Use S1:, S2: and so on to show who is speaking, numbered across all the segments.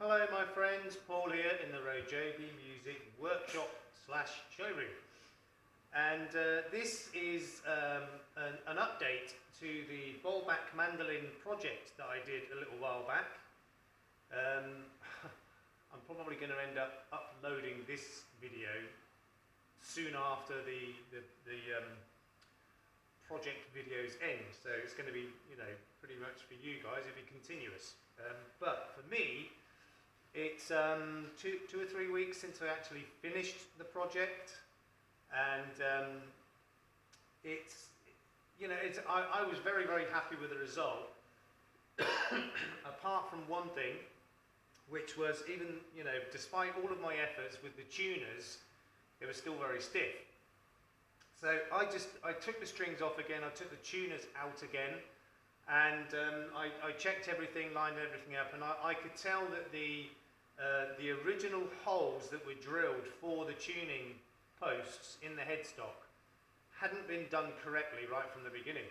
S1: Hello my friends, Paul here in the RoJoBe Music Workshop / showroom. And this is an update to the Bowlback Mandolin project that I did a little while back. I'm probably going to end up uploading this video soon after the project videos end. So it's going to be, pretty much for you guys, it'll be continuous. But for me, it's 2 or 3 weeks since I actually finished the project, and I was very happy with the result. Apart from one thing, which was even despite all of my efforts with the tuners, it was still very stiff. So I took the strings off again, I took the tuners out again, and I checked everything, lined everything up, and I could tell that the original holes that were drilled for the tuning posts in the headstock hadn't been done correctly right from the beginning.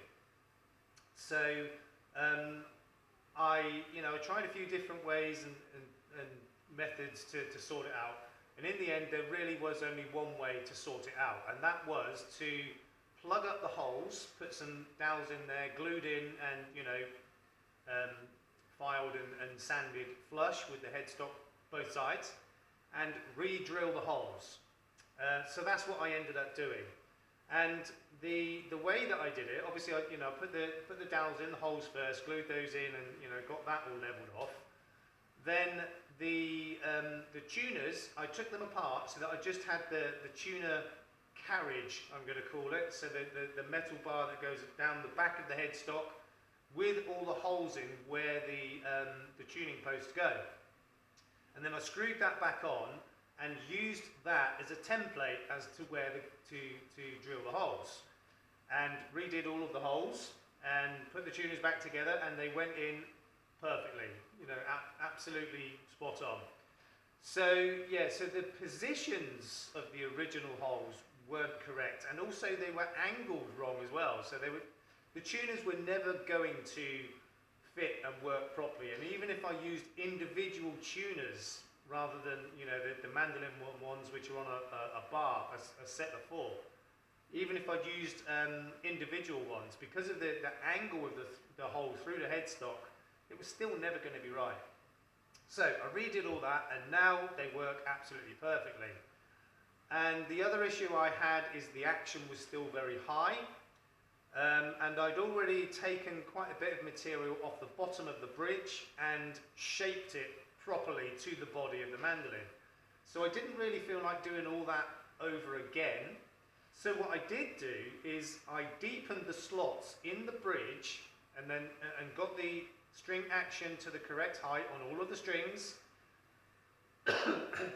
S1: So I tried a few different ways and methods to sort it out, and in the end there really was only one way to sort it out, and that was to plug up the holes, put some dowels in there, glued in, and filed and sanded flush with the headstock both sides, and re-drill the holes. So that's what I ended up doing. And the way that I did it, obviously I put the dowels in the holes first, glued those in, and got that all leveled off. Then the tuners, I took them apart so that I just had the tuner carriage, I'm going to call it, so the metal bar that goes down the back of the headstock with all the holes in where the tuning posts go. And then I screwed that back on and used that as a template as to where to drill the holes, and redid all of the holes and put the tuners back together, and they went in perfectly, absolutely spot on. So yeah, so the positions of the original holes weren't correct, and also they were angled wrong as well. So the tuners were never going to fit and work properly, and even if I used individual tuners rather than the mandolin ones which are on a bar, a set of 4, even if I'd used individual ones, because of the angle of the hole through the headstock, it was still never going to be right. So I redid all that, and now they work absolutely perfectly. And the other issue I had is the action was still very high. And I'd already taken quite a bit of material off the bottom of the bridge and shaped it properly to the body of the mandolin. So I didn't really feel like doing all that over again. So what I did do is I deepened the slots in the bridge and got the string action to the correct height on all of the strings,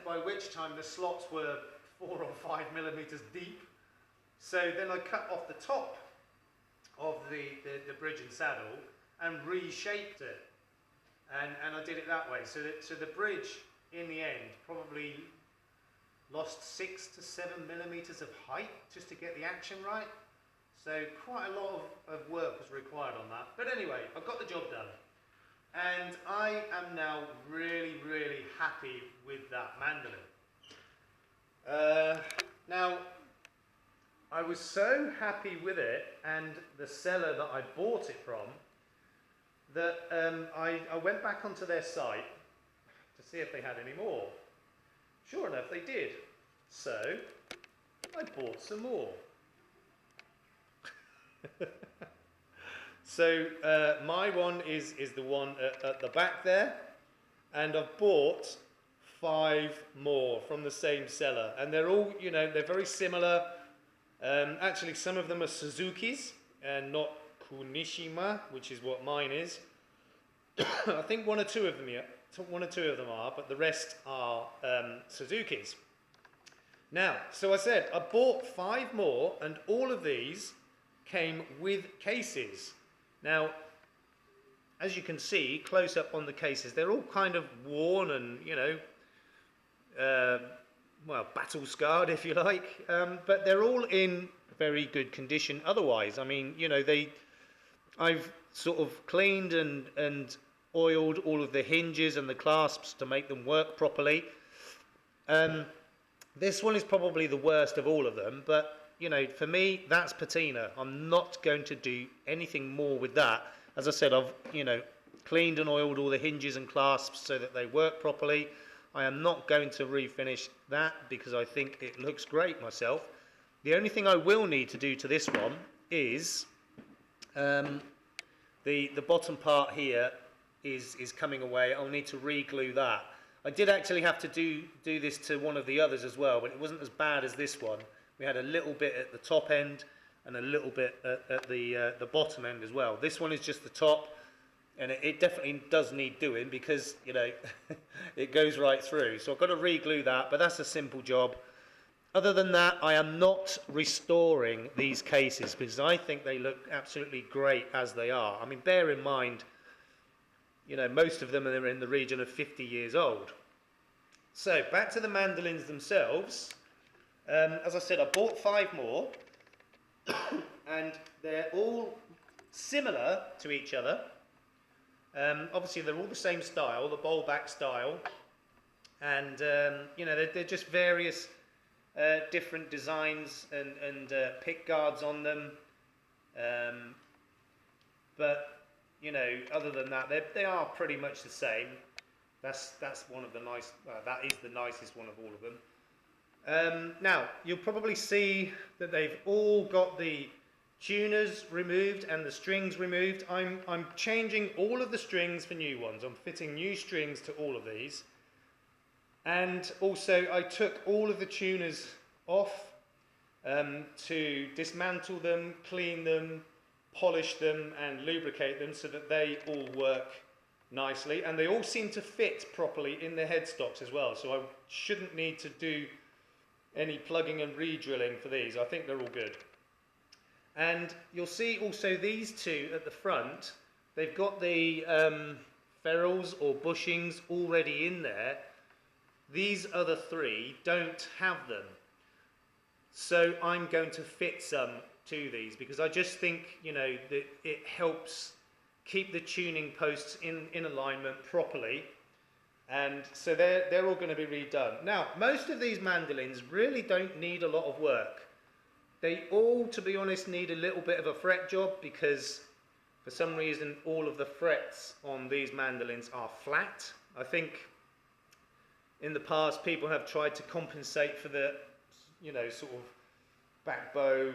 S1: by which time the slots were 4 or 5 millimeters deep. So then I cut off the top of the bridge and saddle and reshaped it, and I did it that way. So the bridge in the end probably lost 6 to 7 millimeters of height just to get the action right. So quite a lot of work was required on that. But anyway, I got the job done, and I am now really happy with that mandolin. Now, I was so happy with it and the seller that I bought it from that I went back onto their site to see if they had any more. Sure enough, they did. So I bought some more. So my one is the one at the back there, and I've bought 5 more from the same seller, and they're all they're very similar. Actually, some of them are Suzuki's and not Kunishima, which is what mine is. I think one or two of them are, but the rest are Suzuki's. Now, so I said I bought 5 more, and all of these came with cases. Now, as you can see close up on the cases, they're all kind of worn and well, battle scarred, if you like, but they're all in very good condition otherwise. I mean, I've sort of cleaned and oiled all of the hinges and the clasps to make them work properly. This one is probably the worst of all of them, but you know, for me, that's patina. I'm not going to do anything more with that. As I said, I've, you know, cleaned and oiled all the hinges and clasps so that they work properly. I am not going to refinish that because I think it looks great myself. The only thing I will need to do to this one is the bottom part here is coming away. I'll need to re-glue that. I did actually have to do this to one of the others as well, but it wasn't as bad as this one. We had a little bit at the top end and a little bit at the bottom end as well. This one is just the top, and it definitely does need doing because, you know, it goes right through. So I've got to re-glue that, but that's a simple job. Other than that, I am not restoring these cases because I think they look absolutely great as they are. I mean, bear in mind, you know, most of them are in the region of 50 years old. So back to the mandolins themselves. As I said, I bought 5 more and they're all similar to each other. Obviously they're all the same style, the bowlback style, and you know, they're just various different designs and pick guards on them, but you know, other than that, they are pretty much the same. That's one of the nice. That is the nicest one of all of them. Now you'll probably see that they've all got the tuners removed and the strings removed. I'm changing all of the strings for new ones. I'm fitting new strings to all of these, and also I took all of the tuners off to dismantle them, clean them, polish them and lubricate them so that they all work nicely, and they all seem to fit properly in their headstocks as well, so I shouldn't need to do any plugging and re-drilling for these. I think they're all good. And you'll see also these two at the front, they've got the ferrules or bushings already in there. These other 3 don't have them, so I'm going to fit some to these because I just think, you know, that it helps keep the tuning posts in alignment properly, and so they're all going to be redone. Now, most of these mandolins really don't need a lot of work. They all, to be honest, need a little bit of a fret job because for some reason all of the frets on these mandolins are flat. I think in the past people have tried to compensate for the, you know, sort of back bow,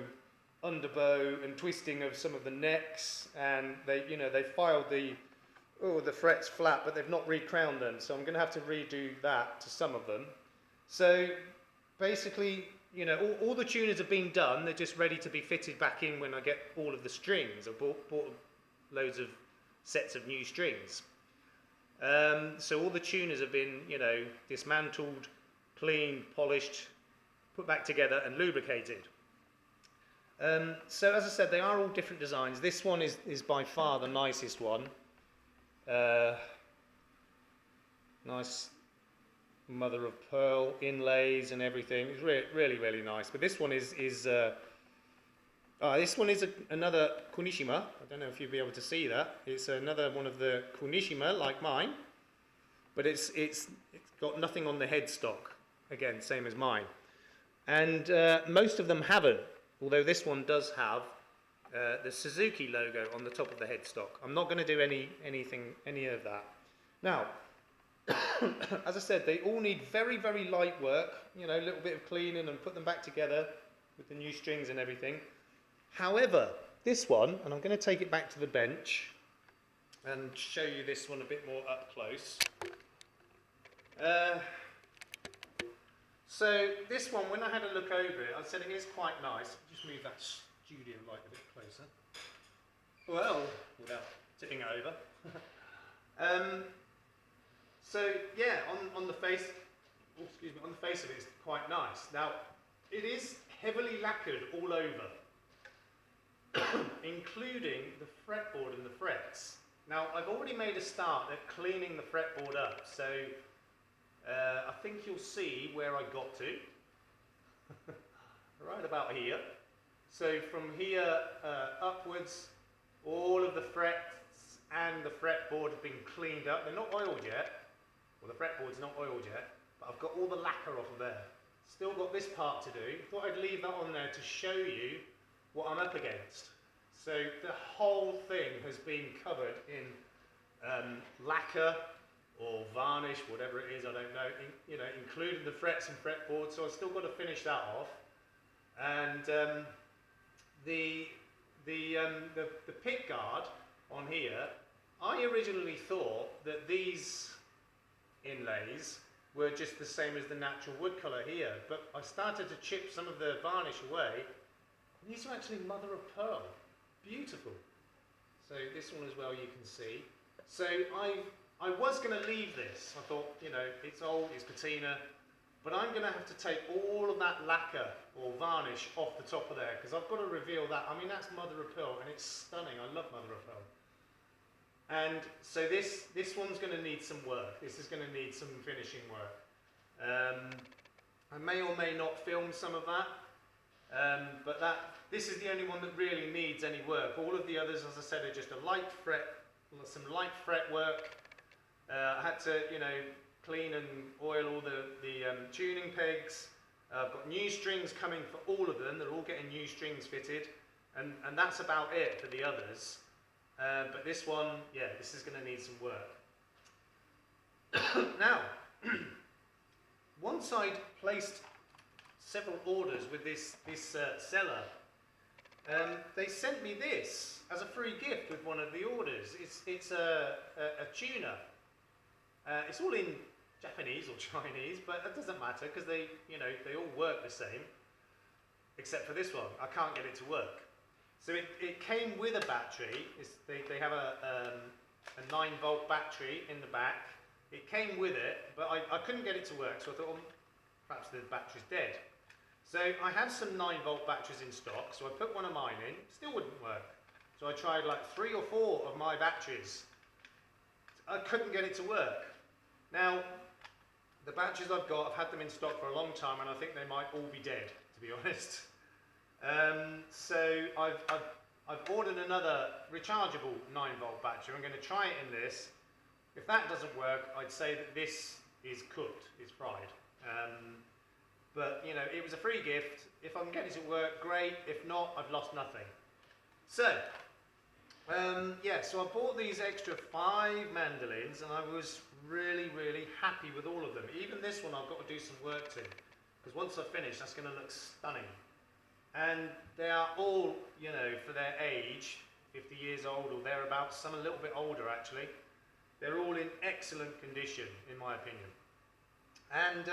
S1: under bow and twisting of some of the necks, and they, you know, they filed the frets flat, but they've not recrowned them, so I'm going to have to redo that to some of them. So basically, you know, all the tuners have been done. They're just ready to be fitted back in when I get all of the strings. I bought loads of sets of new strings. So all the tuners have been, you know, dismantled, cleaned, polished, put back together and lubricated. So as I said, they are all different designs. This one is by far the nicest one. Nice mother of pearl inlays and everything. It's really, really nice. But this one is another Kunishima. I don't know if you'll be able to see that. It's another one of the Kunishima like mine, but it's got nothing on the headstock. Again, same as mine. And most of them haven't. Although this one does have the Suzuki logo on the top of the headstock. I'm not going to do any of that. Now, as I said, they all need very, very light work. You know, a little bit of cleaning and put them back together with the new strings and everything. However, this one, and I'm going to take it back to the bench and show you this one a bit more up close. So this one, when I had a look over it, I said it is quite nice. Just move that studio light a bit closer. Well, without tipping it over. So yeah, on the face, on the face of it, it's quite nice. Now, it is heavily lacquered all over, including the fretboard and the frets. Now, I've already made a start at cleaning the fretboard up, so I think you'll see where I got to. Right about here. So from here upwards, all of the frets and the fretboard have been cleaned up. They're not oiled yet. Well, the fretboard's not oiled yet, but I've got all the lacquer off of there. Still got this part to do. Thought I'd leave that on there to show you what I'm up against. So the whole thing has been covered in lacquer or varnish, whatever it is, I don't know, including the frets and fretboard, so I've still got to finish that off. And the pick guard on here, I originally thought that these inlays were just the same as the natural wood colour here, but I started to chip some of the varnish away. These are actually mother of pearl. Beautiful. So this one as well you can see. So I was going to leave this. I thought, it's old, it's patina, but I'm going to have to take all of that lacquer or varnish off the top of there because I've got to reveal that. I mean, that's mother of pearl and it's stunning. I love mother of pearl. And so this one's going to need some work. This is going to need some finishing work. I may or may not film some of that, but this is the only one that really needs any work. All of the others, as I said, are just some light fret work. I had to, clean and oil all the tuning pegs. I've got new strings coming for all of them. They're all getting new strings fitted, and that's about it for the others. But this one, this is going to need some work. Now, once I'd placed several orders with this seller, they sent me this as a free gift with one of the orders. It's a tuner. It's all in Japanese or Chinese, but it doesn't matter because they all work the same, except for this one. I can't get it to work. So it came with a battery. They have a 9-volt battery in the back. It came with it, but I couldn't get it to work, so I thought, well, perhaps the battery's dead. So I had some 9-volt batteries in stock, so I put one of mine in, still wouldn't work. So I tried like 3 or 4 of my batteries. I couldn't get it to work. Now, the batteries I've got, I've had them in stock for a long time, and I think they might all be dead, to be honest. So I've ordered another rechargeable 9-volt battery. I'm going to try it in this. If that doesn't work, I'd say that this is cooked, it's fried. But it was a free gift. If I can get it to work, great. If not, I've lost nothing. So, so I bought these extra 5 mandolins, and I was really, really happy with all of them. Even this one I've got to do some work to, because once I finish, that's going to look stunning. And they are all, for their age, 50 years old or thereabouts, some a little bit older actually. They're all in excellent condition, in my opinion. And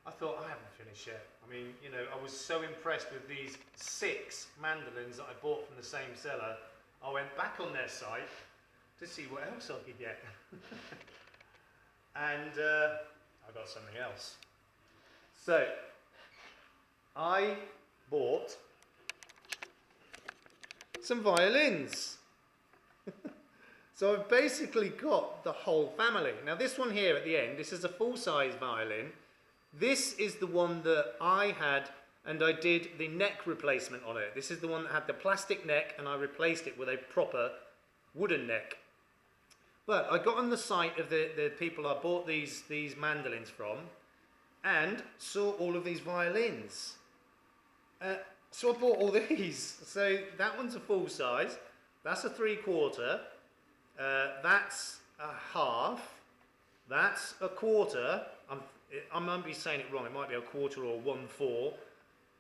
S1: I thought, I haven't finished yet. I mean, I was so impressed with these 6 mandolins that I bought from the same seller. I went back on their site to see what else I could get. And I got something else. So, I bought some violins. So I've basically got the whole family. Now this one here at the end, this is a full-size violin. This is the one that I had, and I did the neck replacement on it. This is the one that had the plastic neck, and I replaced it with a proper wooden neck. But I got on the site of the people I bought these mandolins from, and saw all of these violins. So I bought all these. So that one's a full size, that's a 3/4, that's a half, that's a quarter. I might be saying it wrong, it might be a quarter or 1/4.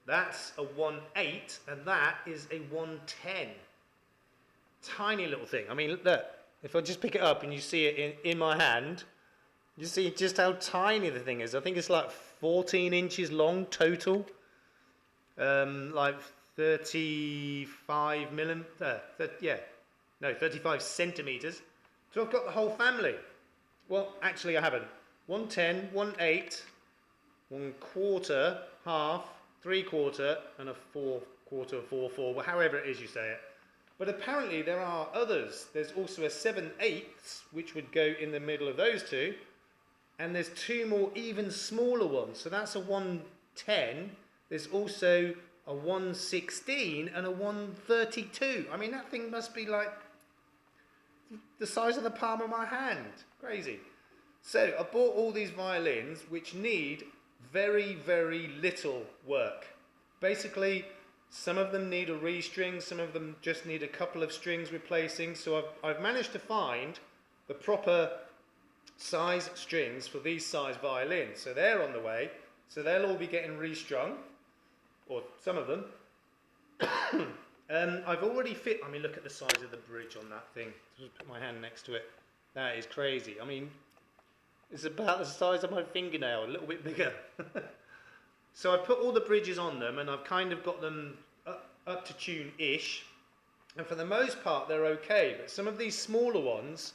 S1: That's a 1/8, and that is a 1/10. Tiny little thing. I mean, look, if I just pick it up and you see it in my hand, you see just how tiny the thing is. I think it's like 14 inches long total. Like 35 35 centimeters. So I've got the whole family. Well, actually I haven't. 1/10, 1/8, 1/4, half, 3/4, and a 4/4, 4/4, well, however it is you say it. But apparently there are others. There's also a 7/8, which would go in the middle of those two. And there's 2 more even smaller ones. So that's a 1/10. There's also a 1/16 and a 1/32. I mean, that thing must be like the size of the palm of my hand. Crazy. So I bought all these violins which need very, very little work. Basically, some of them need a restring, some of them just need a couple of strings replacing. So I've managed to find the proper size strings for these size violins. So they're on the way. So they'll all be getting restrung, or some of them. I've already fit, I mean, look at the size of the bridge on that thing. Just put my hand next to it. That is crazy. I mean, it's about the size of my fingernail, a little bit bigger. So I put all the bridges on them, and I've kind of got them up to tune-ish. And for the most part, they're okay. But some of these smaller ones,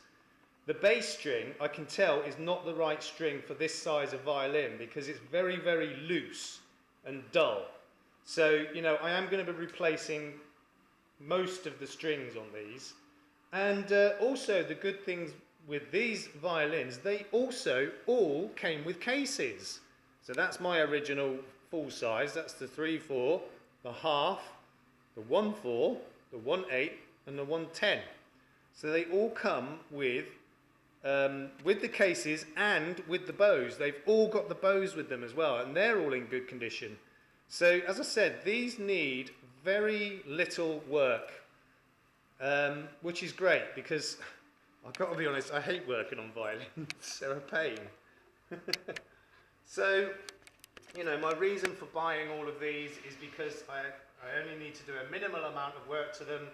S1: the bass string, I can tell, is not the right string for this size of violin because it's very, very loose and dull. So, you know, I am going to be replacing most of the strings on these. And also the good things with these violins, they also all came with cases. So that's my original full size. That's the 3/4, the half, the 1/4, the 1/8 and the 1/10. So they all come with the cases and with the bows. They've all got the bows with them as well, and they're all in good condition. So as I said, these need very little work, which is great because I've got to be honest, I hate working on violins. They're a pain. So, you know, my reason for buying all of these is because I only need to do a minimal amount of work to them.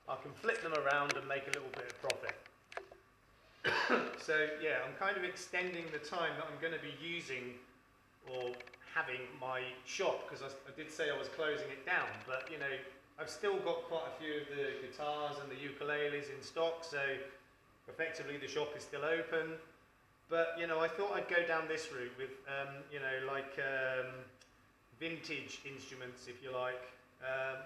S1: I can flip them around and make a little bit of profit. So yeah, I'm kind of extending the time that I'm going to be using or having my shop, because I did say I was closing it down, but you know, I've still got quite a few of the guitars and the ukuleles in stock, so effectively the shop is still open. But you know, I thought I'd go down this route with you know, like vintage instruments, if you like.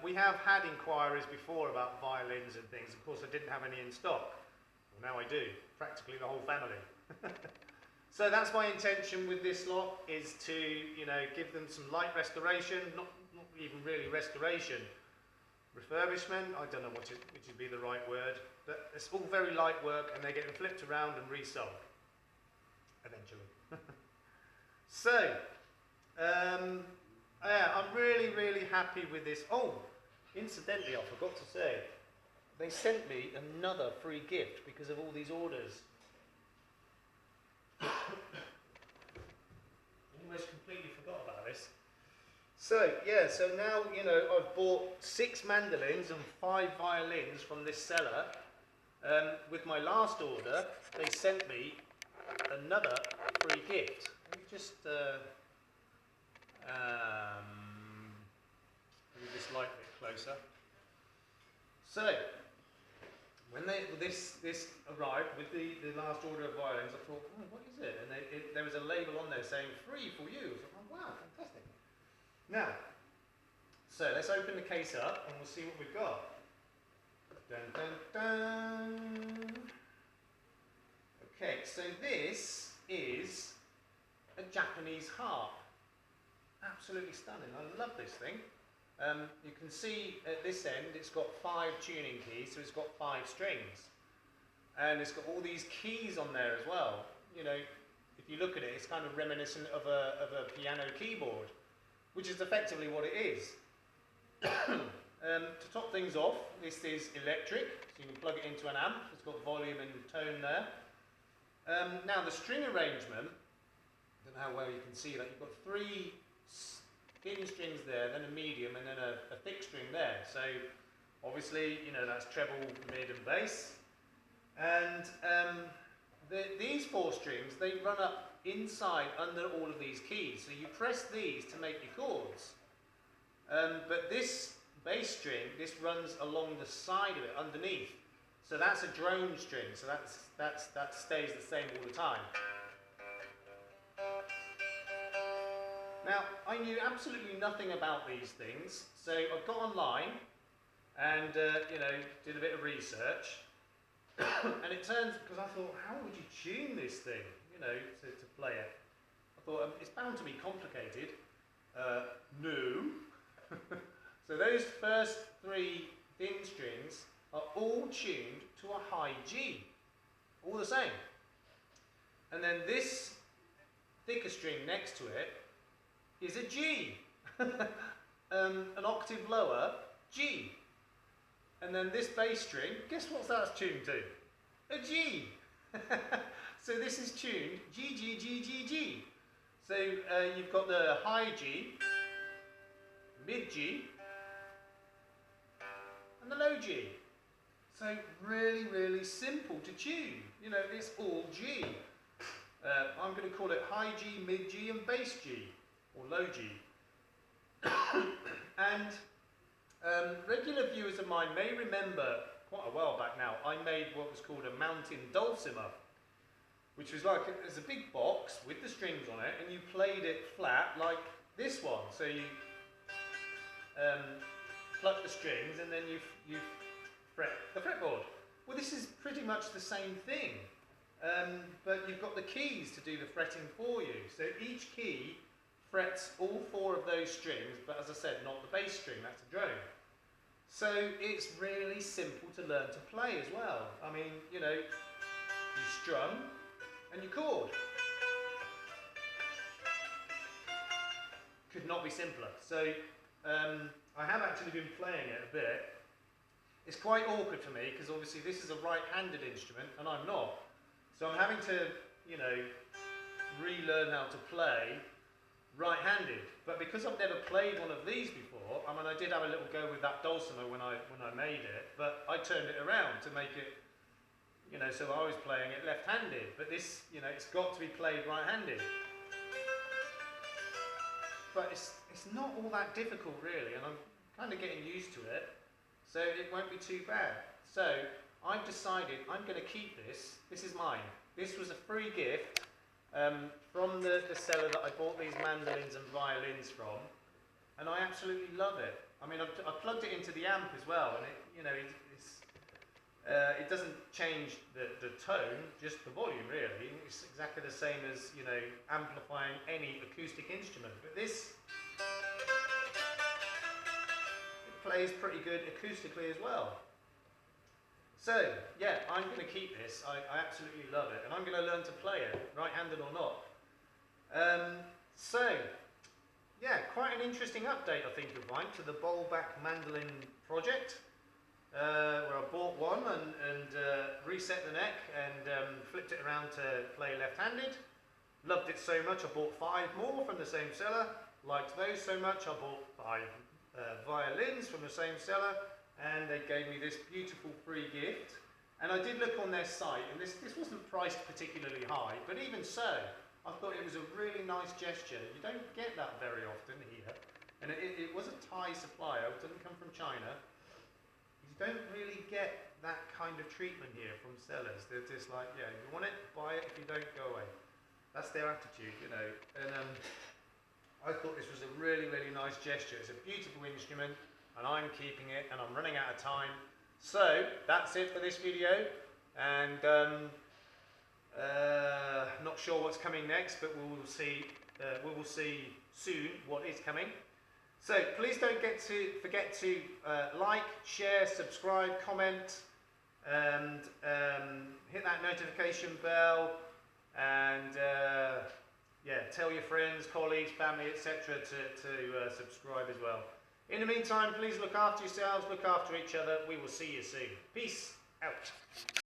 S1: We have had inquiries before about violins and things. Of course, I didn't have any in stock. Well, now I do, practically the whole family. So that's my intention with this lot, is to, you know, give them some light restoration, not even really restoration, refurbishment, I don't know which would be the right word, but it's all very light work and they're getting flipped around and resold, eventually. So, yeah, I'm really, really happy with this. Oh, incidentally, I forgot to say, they sent me another free gift because of all these orders. Almost completely forgot about this. So, yeah, so now, you know, I've bought 6 mandolins and 5 violins from this seller. With my last order, they sent me another free gift. Let me just move this light a bit closer. So, when this arrived with the last order of violins, I thought, oh, what is it? And there was a label on there saying free for you. So I thought, wow, fantastic. Now, so let's open the case up and we'll see what we've got. Dun, dun, dun. Okay, so this is a Japanese harp. Absolutely stunning. I love this thing. You can see at this end it's got 5 tuning keys, so it's got 5 strings. And it's got all these keys on there as well. You know, if you look at it, it's kind of reminiscent of a piano keyboard, which is effectively what it is. To top things off, this is electric, so you can plug it into an amp. It's got volume and tone there. Now the string arrangement, I don't know how well you can see that, you've got 3 thin strings there, then a medium, and then a thick string there. So obviously, you know, that's treble, mid and bass. And these 4 strings, they run up inside under all of these keys. So you press these to make your chords. But this bass string, this runs along the side of it, underneath. So that's a drone string, so that stays the same all the time. Now, I knew absolutely nothing about these things, so I got online and, you know, did a bit of research. And it turns, because I thought, how would you tune this thing, you know, to play it? I thought, it's bound to be complicated. No. So those first 3 thin strings are all tuned to a high G. all the same. And then this thicker string next to it is a G, an octave lower, G. And then this bass string, guess what that's tuned to? A G. So this is tuned G, G, G, G, G. So you've got the high G, mid G, and the low G. So really, really simple to tune. You know, it's all G. I'm going to call it high G, mid G, and bass G, or low G. And regular viewers of mine may remember, quite a while back now, I made what was called a mountain dulcimer, which was like, there's a big box with the strings on it, and you played it flat like this one. So you pluck the strings, and then you fret the fretboard. Well, this is pretty much the same thing, but you've got the keys to do the fretting for you. So each key frets all 4 of those strings, but as I said, not the bass string, that's a drone. So it's really simple to learn to play as well. I mean, you know, you strum and you chord. Could not be simpler. So I have actually been playing it a bit. It's quite awkward for me because obviously this is a right-handed instrument and I'm not. So I'm having to, you know, relearn how to play right-handed. But because I've never played one of these before, I mean, I did have a little go with that dulcimer when I made it, but I turned it around to make it, you know, so I was playing it left-handed. But this, you know, it's got to be played right-handed. But it's not all that difficult really, and I'm kind of getting used to it, so it won't be too bad. So I've decided I'm going to keep this. This is mine. This was a free gift from the seller that I bought these mandolins and violins from, and I absolutely love it. I mean, I've plugged it into the amp as well, and it, you know, it doesn't change the tone, just the volume really. It's exactly the same as, you know, amplifying any acoustic instrument. But this, it plays pretty good acoustically as well. So yeah, I'm going to keep this. I absolutely love it, and I'm going to learn to play it, right-handed or not. So yeah, quite an interesting update I think of mine to the Bowlback Mandolin project. Where I bought one and reset the neck and flipped it around to play left-handed. Loved it so much I bought 5 more from the same seller. Liked those so much I bought 5 violins from the same seller, and they gave me this beautiful free gift. And I did look on their site, and this wasn't priced particularly high, but even so, I thought it was a really nice gesture. You don't get that very often here, and it was a Thai supplier. It doesn't come from China. You don't really get that kind of treatment here from sellers. They're just like, yeah, you want it, buy it. If you don't, go away. That's their attitude, you know. And I thought this was a really, really nice gesture. It's a beautiful instrument, and I'm keeping it, and I'm running out of time. So that's it for this video, and not sure what's coming next, but we will see soon what is coming. So please don't forget to like, share, subscribe, comment, and hit that notification bell, and yeah, tell your friends, colleagues, family, etc. to subscribe as well. In the meantime, please look after yourselves, look after each other. We will see you soon. Peace out.